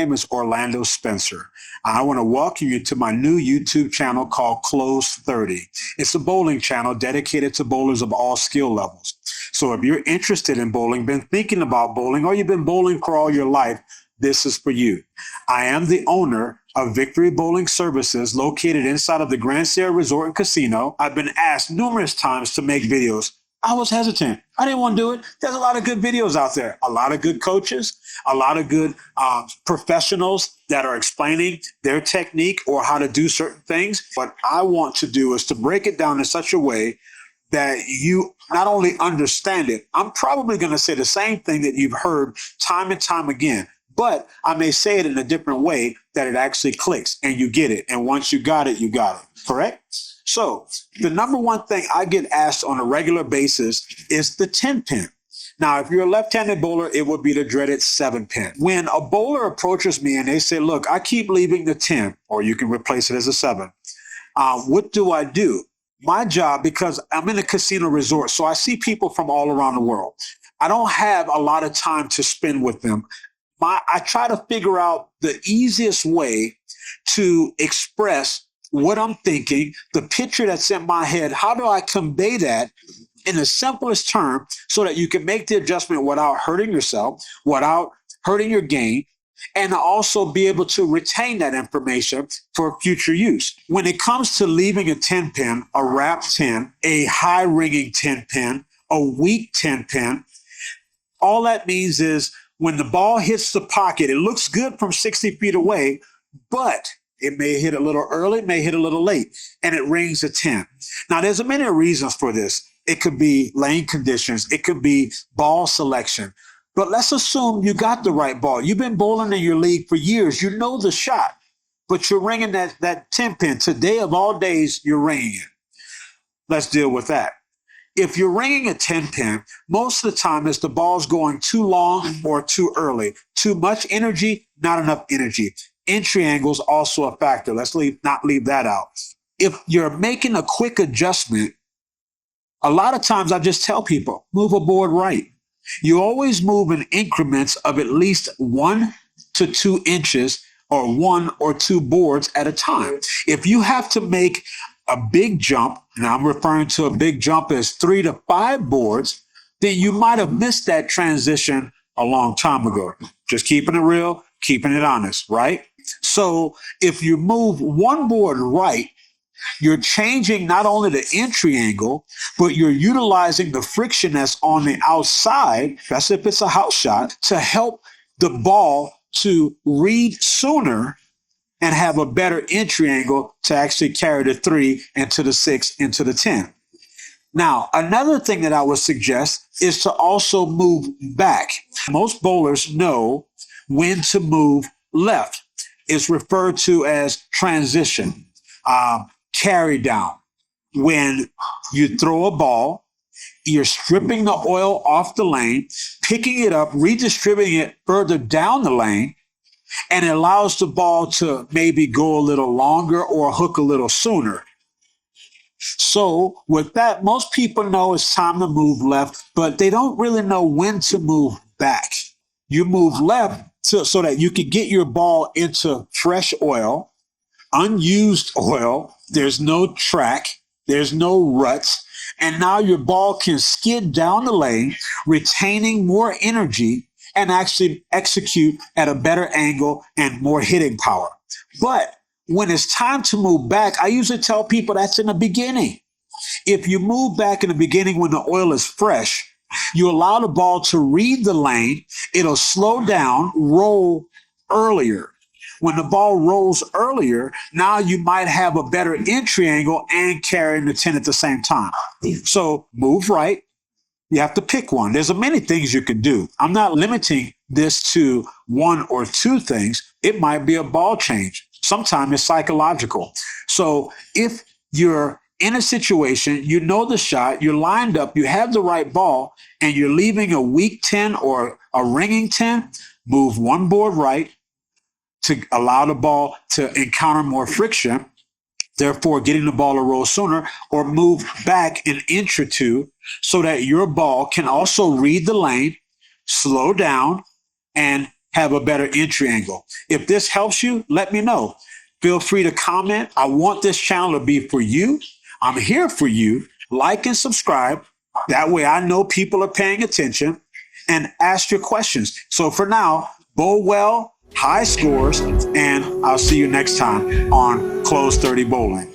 name is Orlando Spencer. I want to welcome you to my new YouTube channel called Close 30. It's a bowling channel dedicated to bowlers of all skill levels. So if you're interested in bowling, been thinking about bowling, or you've been bowling for all your life, this is for you. I am the owner of Victory Bowling Services located inside of the Grand Sierra Resort and Casino. I've been asked numerous times to make videos. I was hesitant. I didn't want to do it. There's a lot of good videos out there, a lot of good coaches, a lot of good professionals that are explaining their technique or how to do certain things. What I want to do is to break it down in such a way that you not only understand it, I'm probably going to say the same thing that you've heard time and time again, but I may say it in a different way that it actually clicks and you get it. And once you got it, you got it. Correct? So the number one thing I get asked on a regular basis is the 10 pin. Now, if you're a left-handed bowler, it would be the dreaded 7 pin. When a bowler approaches me and they say, look, I keep leaving the 10, or you can replace it as a 7. What do I do? My job, because I'm in a casino resort, so I see people from all around the world. I don't have a lot of time to spend with them. I try to figure out the easiest way to express what I'm thinking, the picture that's in my head. How do I convey that in the simplest term so that you can make the adjustment without hurting yourself, without hurting your game, and also be able to retain that information for future use. When it comes to leaving a 10 pin, a wrap 10, a high ringing 10 pin, a weak 10 pin, all that means is when the ball hits the pocket, it looks good from 60 feet away, but it may hit a little early, it may hit a little late, and it rings a 10. Now, there's many reasons for this. It could be lane conditions. It could be ball selection. But let's assume you got the right ball. You've been bowling in your league for years. You know the shot, but you're ringing that 10 pin. Today of all days, you're ringing it. Let's deal with that. If you're ringing a 10 pin, most of the time it's the ball's going too long or too early. Too much energy, not enough energy. Entry angle is also a factor. Let's not leave that out. If you're making a quick adjustment, a lot of times I just tell people, move a board right. You always move in increments of at least 1 to 2 inches or 1 or 2 boards at a time. If you have to make a big jump, and I'm referring to a big jump as 3 to 5 boards, then you might have missed that transition a long time ago. Just keeping it real, keeping it honest, right? So if you move 1 board right, you're changing not only the entry angle, but you're utilizing the friction that's on the outside, that's if it's a house shot, to help the ball to read sooner and have a better entry angle to actually carry the 3 into the 6 into the 10. Now, another thing that I would suggest is to also move back. Most bowlers know when to move left. It's referred to as transition, carry down. When you throw a ball, you're stripping the oil off the lane, picking it up, redistributing it further down the lane, and it allows the ball to maybe go a little longer or hook a little sooner. So with that, most people know it's time to move left, but they don't really know when to move back. You move left so that you can get your ball into fresh oil, unused oil. There's no track. There's no ruts. And now your ball can skid down the lane, retaining more energy and actually execute at a better angle and more hitting power. But when it's time to move back, I usually tell people that's in the beginning. If you move back in the beginning when the oil is fresh, you allow the ball to read the lane. It'll slow down, roll earlier. When the ball rolls earlier, now you might have a better entry angle and carrying the 10 at the same time. So move right. You have to pick one. There's many things you can do. I'm not limiting this to 1 or 2 things. It might be a ball change. Sometimes it's psychological. So if you're in a situation, you know the shot, you're lined up, you have the right ball, and you're leaving a weak 10 or a ringing 10, move 1 board right to allow the ball to encounter more friction, therefore getting the ball to roll sooner, or move back an inch or 2 so that your ball can also read the lane, slow down, and have a better entry angle. If this helps you, let me know. Feel free to comment. I want this channel to be for you. I'm here for you. Like and subscribe. That way I know people are paying attention, and ask your questions. So for now, bowl well, high scores, and I'll see you next time on Close 30 Bowling.